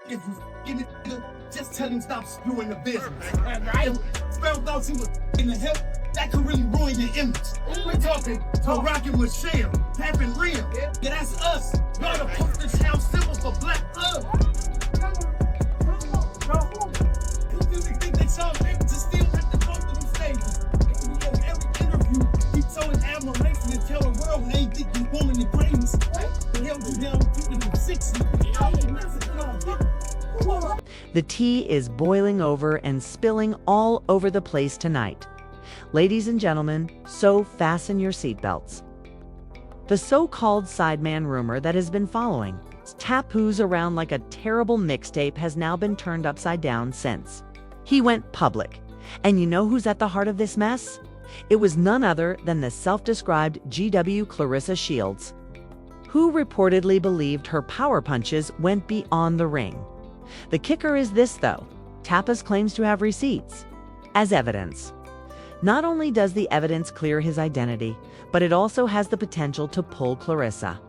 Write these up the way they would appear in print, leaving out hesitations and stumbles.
If you in it, just tell him stop screwing the business. Right? Spelled out she was in the hip, that could really ruin your image. We're talking rocking with Sham, tapping real. Yeah, that's us. Y'all the post this house symbol for black love. Who do they think they saw able to steal at the top of them stages? In every interview, he showing admiration and tell the world they think you woman the greatest. They held you down to the 60s. The tea is boiling over and spilling all over the place tonight. Ladies and gentlemen, so fasten your seatbelts. The so-called sideman rumor that has been following Papoose around like a terrible mixtape has now been turned upside down since he went public. And you know who's at the heart of this mess? It was none other than the self-described GW Claressa Shields, who reportedly believed her power punches went beyond the ring. The kicker is this, though. Papoose claims to have receipts as evidence. Not only does the evidence clear his identity, but it also has the potential to pull Claressa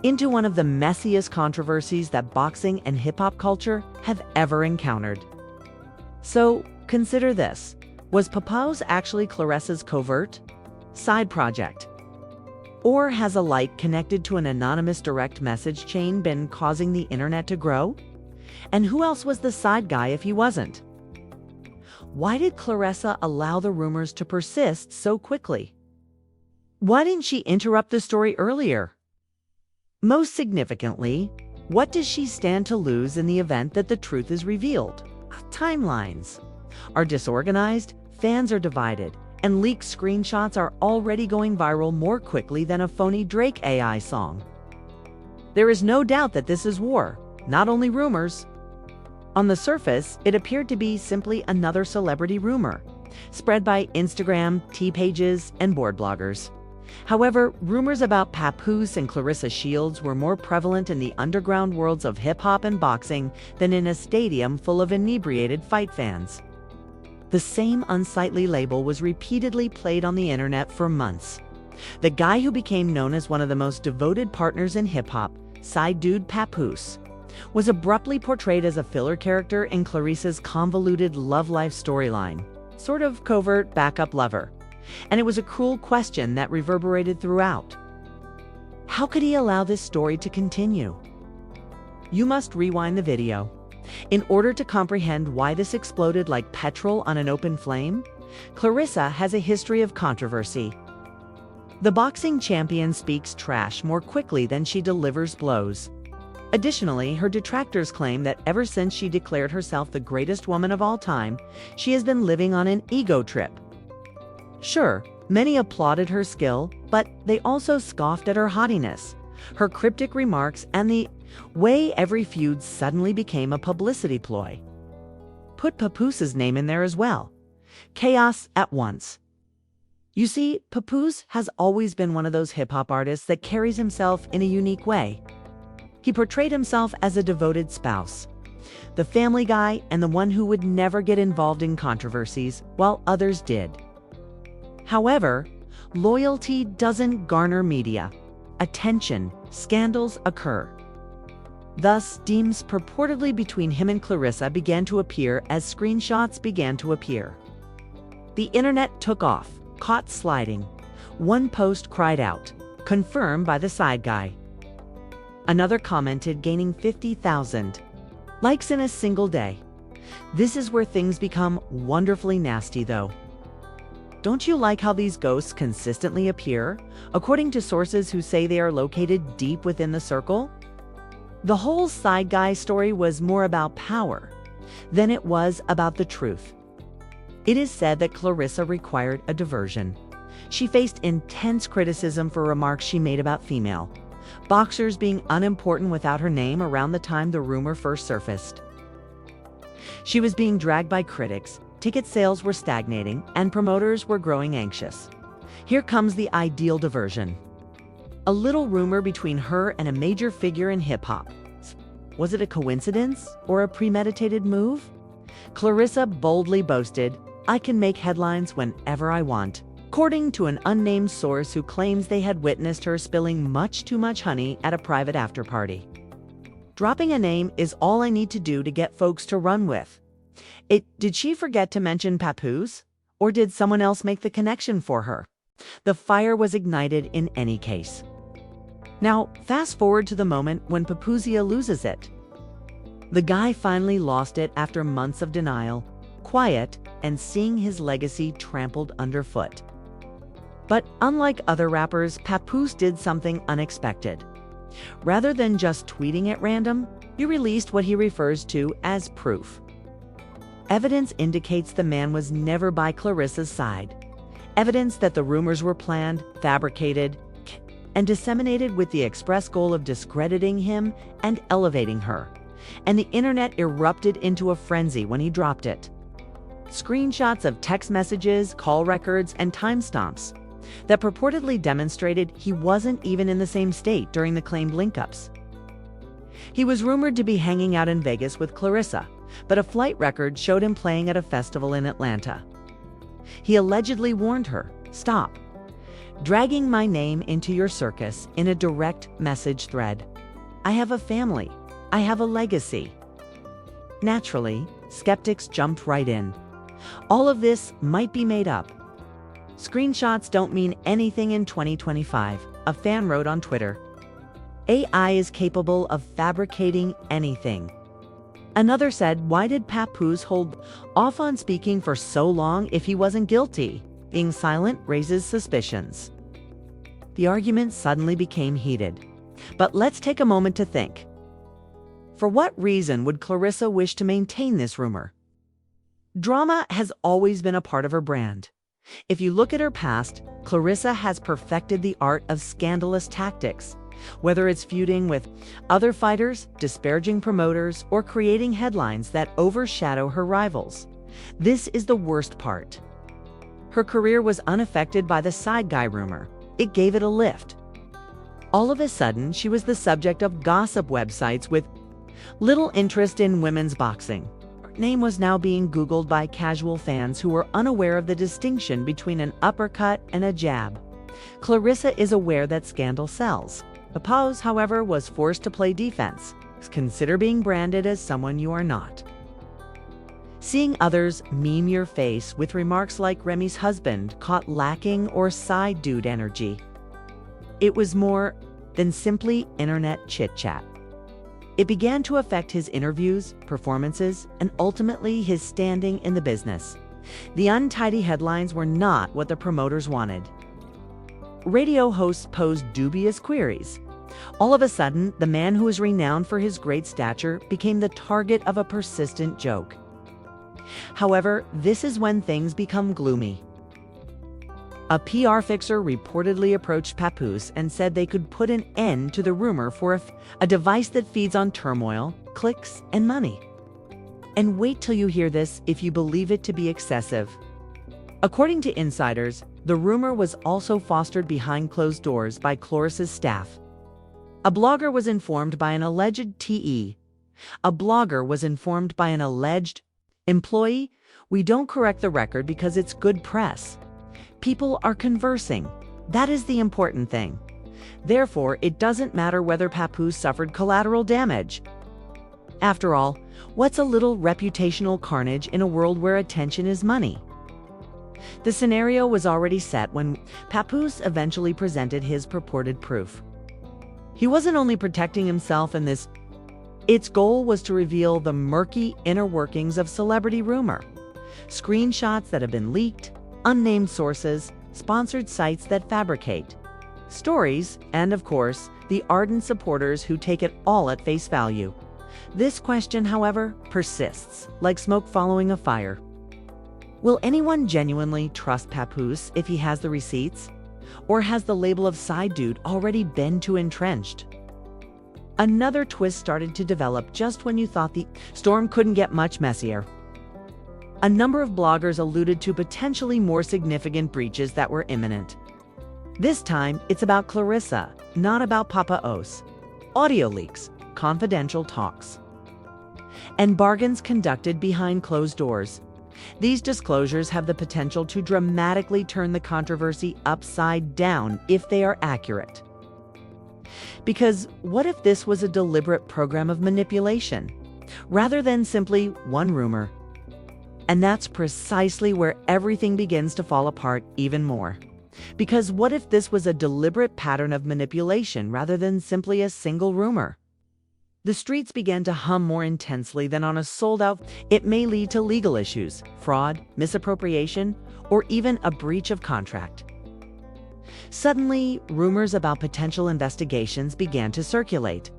into one of the messiest controversies that boxing and hip-hop culture have ever encountered. So, consider this. Was Papoose actually Claressa's covert side project? Or has a light connected to an anonymous direct message chain been causing the internet to grow? And who else was the side guy if he wasn't? Why did Claressa allow the rumors to persist so quickly? Why didn't she interrupt the story earlier? Most significantly, what does she stand to lose in the event that the truth is revealed? Timelines are disorganized, fans are divided, and leaked screenshots are already going viral more quickly than a phony Drake AI song. There is no doubt that this is war, not only rumors. On the surface, it appeared to be simply another celebrity rumor, spread by Instagram, tea pages, and board bloggers. However, rumors about Papoose and Claressa Shields were more prevalent in the underground worlds of hip-hop and boxing than in a stadium full of inebriated fight fans. The same unsightly label was repeatedly played on the internet for months. The guy who became known as one of the most devoted partners in hip-hop, side dude Papoose, was abruptly portrayed as a filler character in Claressa's convoluted love life storyline, sort of covert backup lover. And it was a cruel question that reverberated throughout. How could he allow this story to continue? You must rewind the video. In order to comprehend why this exploded like petrol on an open flame, Claressa has a history of controversy. The boxing champion speaks trash more quickly than she delivers blows. Additionally, her detractors claim that ever since she declared herself the greatest woman of all time, she has been living on an ego trip. Sure, many applauded her skill, but they also scoffed at her haughtiness, her cryptic remarks, and the way every feud suddenly became a publicity ploy. Put Papoose's name in there as well. Chaos at once. You see, Papoose has always been one of those hip-hop artists that carries himself in a unique way. He portrayed himself as a devoted spouse, the family guy and the one who would never get involved in controversies, while others did. However, loyalty doesn't garner media attention, scandals occur. Thus, steams purportedly between him and Claressa began to appear as screenshots began to appear. The internet took off, caught sliding. One post cried out, "Confirmed by the side guy." Another commented, gaining 50,000 likes in a single day. This is where things become wonderfully nasty, though. Don't you like how these ghosts consistently appear, according to sources who say they are located deep within the circle? The whole side guy story was more about power than it was about the truth. It is said that Claressa required a diversion. She faced intense criticism for remarks she made about female boxers being unimportant without her name around the time the rumor first surfaced. She was being dragged by critics, ticket sales were stagnating, and promoters were growing anxious. Here comes the ideal diversion. A little rumor between her and a major figure in hip-hop. Was it a coincidence or a premeditated move? Claressa boldly boasted, "I can make headlines whenever I want," according to an unnamed source who claims they had witnessed her spilling much too much honey at a private after-party. Dropping a name is all I need to do to get folks to run with. Did she forget to mention Papoose? Or did someone else make the connection for her? The fire was ignited in any case. Now, fast forward to the moment when Papoose loses it. The guy finally lost it after months of denial, quiet, and seeing his legacy trampled underfoot. But unlike other rappers, Papoose did something unexpected. Rather than just tweeting at random, he released what he refers to as proof. Evidence indicates the man was never by Claressa's side. Evidence that the rumors were planned, fabricated, and disseminated with the express goal of discrediting him and elevating her. And the internet erupted into a frenzy when he dropped it. Screenshots of text messages, call records, and timestamps that purportedly demonstrated he wasn't even in the same state during the claimed link-ups. He was rumored to be hanging out in Vegas with Claressa, but a flight record showed him playing at a festival in Atlanta. He allegedly warned her, "Stop dragging my name into your circus," in a direct message thread. "I have a family. I have a legacy." Naturally, skeptics jumped right in. All of this might be made up. Screenshots don't mean anything in 2025, a fan wrote on Twitter. AI is capable of fabricating anything. Another said, why did Papoose hold off on speaking for so long if he wasn't guilty? Being silent raises suspicions. The argument suddenly became heated. But let's take a moment to think. For what reason would Claressa wish to maintain this rumor? Drama has always been a part of her brand. If you look at her past, Claressa has perfected the art of scandalous tactics, whether it's feuding with other fighters, disparaging promoters, or creating headlines that overshadow her rivals. This is the worst part. Her career was unaffected by the side guy rumor. It gave it a lift. All of a sudden, she was the subject of gossip websites with little interest in women's boxing. Her name was now being Googled by casual fans who were unaware of the distinction between an uppercut and a jab. Claressa is aware that scandal sells. Papoose, however, was forced to play defense. Consider being branded as someone you are not. Seeing others meme your face with remarks like Remy's husband caught lacking or side dude energy. It was more than simply internet chit-chat. It began to affect his interviews, performances, and ultimately his standing in the business. The untidy headlines were not what the promoters wanted. Radio hosts posed dubious queries. All of a sudden, the man who was renowned for his great stature became the target of a persistent joke. However, this is when things become gloomy. A PR fixer reportedly approached Papoose and said they could put an end to the rumor for a device that feeds on turmoil, clicks, and money. And wait till you hear this if you believe it to be excessive. According to insiders, the rumor was also fostered behind closed doors by Claressa's staff. A blogger was informed by an alleged employee, "We don't correct the record because it's good press. People are conversing. That is the important thing. Therefore, it doesn't matter whether Papoose suffered collateral damage." After all, what's a little reputational carnage in a world where attention is money? The scenario was already set when Papoose eventually presented his purported proof. He wasn't only protecting himself in this. Its goal was to reveal the murky inner workings of celebrity rumor. Screenshots that have been leaked, unnamed sources, sponsored sites that fabricate stories, and of course, the ardent supporters who take it all at face value. This question, however, persists, like smoke following a fire. Will anyone genuinely trust Papoose if he has the receipts? Or has the label of side dude already been too entrenched? Another twist started to develop just when you thought the storm couldn't get much messier. A number of bloggers alluded to potentially more significant breaches that were imminent. This time, it's about Claressa, not about Papoose. Audio leaks, confidential talks, and bargains conducted behind closed doors. These disclosures have the potential to dramatically turn the controversy upside down if they are accurate. Because what if this was a deliberate program of manipulation, rather than simply one rumor? And that's precisely where everything begins to fall apart even more. Because what if this was a deliberate pattern of manipulation rather than simply a single rumor? The streets began to hum more intensely than on a sold-out. It may lead to legal issues, fraud, misappropriation, or even a breach of contract. Suddenly, rumors about potential investigations began to circulate.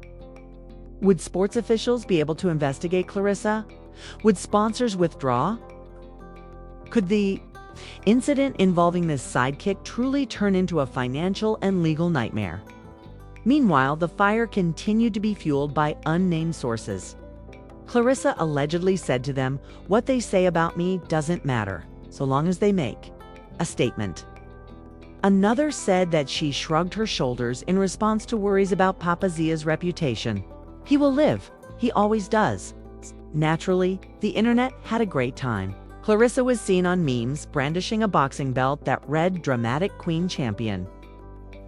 Would sports officials be able to investigate Claressa? Would sponsors withdraw? Could the incident involving this sidekick truly turn into a financial and legal nightmare? Meanwhile, the fire continued to be fueled by unnamed sources. Claressa allegedly said to them, "What they say about me doesn't matter, so long as they make a statement." Another said that she shrugged her shoulders in response to worries about Papoose's reputation. "He will live. He always does." Naturally, the internet had a great time. Claressa was seen on memes brandishing a boxing belt that read "Dramatic Queen Champion."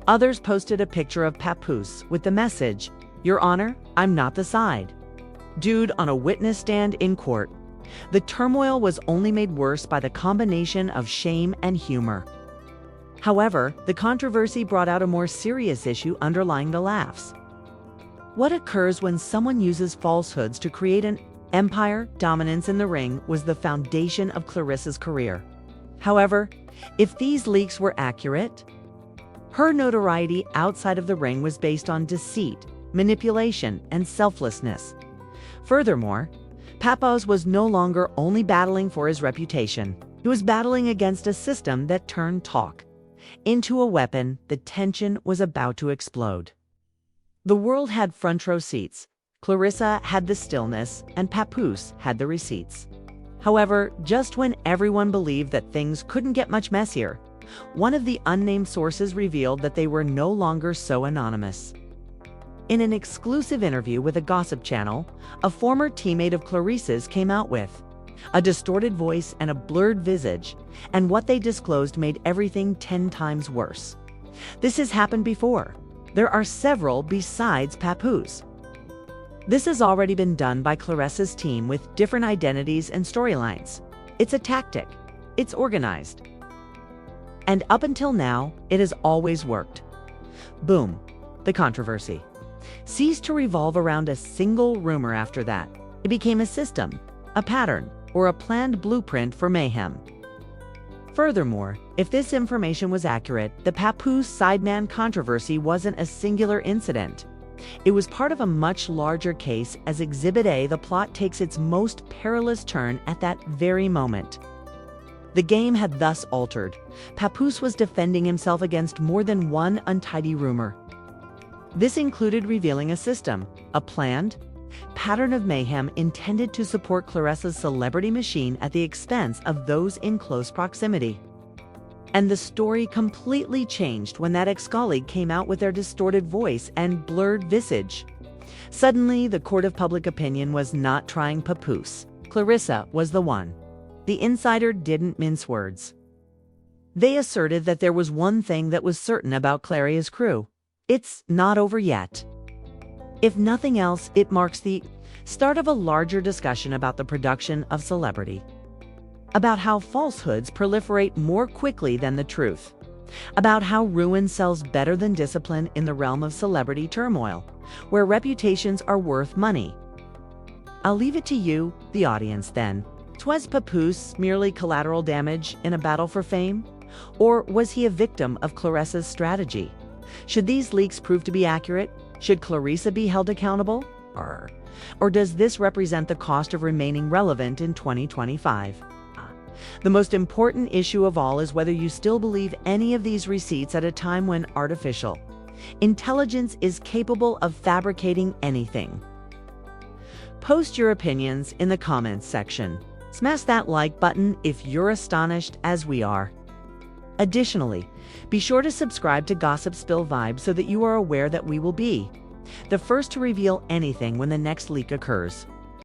Others posted a picture of Papoose with the message, "Your Honor, I'm not the side." Dude on a witness stand in court. The turmoil was only made worse by the combination of shame and humor. However, the controversy brought out a more serious issue underlying the laughs. What occurs when someone uses falsehoods to create an empire? Dominance in the ring was the foundation of Claressa's career. However, if these leaks were accurate, her notoriety outside of the ring was based on deceit, manipulation, and selflessness. Furthermore, Papoose was no longer only battling for his reputation. He was battling against a system that turned talk into a weapon. The tension was about to explode. The world had front row seats. Claressa had the stillness, and Papoose had the receipts. However, just when everyone believed that things couldn't get much messier, one of the unnamed sources revealed that they were no longer so anonymous. In an exclusive interview with a gossip channel, a former teammate of Claressa's came out with a distorted voice and a blurred visage, and what they disclosed made everything 10 times worse. This has happened before. There are several besides Papoose. This has already been done by Claressa's team with different identities and storylines. It's a tactic. It's organized. And up until now, it has always worked. Boom, the controversy ceased to revolve around a single rumor after that. It became a system, a pattern, or a planned blueprint for mayhem. Furthermore, if this information was accurate, the Papoose sideman controversy wasn't a singular incident. It was part of a much larger case. As Exhibit A, the plot takes its most perilous turn at that very moment. The game had thus altered. Papoose was defending himself against more than one untidy rumor. This included revealing a system, a planned pattern of mayhem intended to support Claressa's celebrity machine at the expense of those in close proximity. And the story completely changed when that ex-colleague came out with their distorted voice and blurred visage. Suddenly, the court of public opinion was not trying Papoose. Claressa was the one. The insider didn't mince words. They asserted that there was one thing that was certain about Claria's crew. It's not over yet. If nothing else, it marks the start of a larger discussion about the production of celebrity. About how falsehoods proliferate more quickly than the truth. About how ruin sells better than discipline in the realm of celebrity turmoil, where reputations are worth money. I'll leave it to you, the audience, then. Was Papoose merely collateral damage in a battle for fame? Or was he a victim of Claressa's strategy? Should these leaks prove to be accurate? Should Claressa be held accountable? Or does this represent the cost of remaining relevant in 2025? The most important issue of all is whether you still believe any of these receipts at a time when artificial intelligence is capable of fabricating anything. Post your opinions in the comments section. Smash that like button if you're astonished as we are. Additionally, be sure to subscribe to Gossip Spill Vibe so that you are aware that we will be the first to reveal anything when the next leak occurs.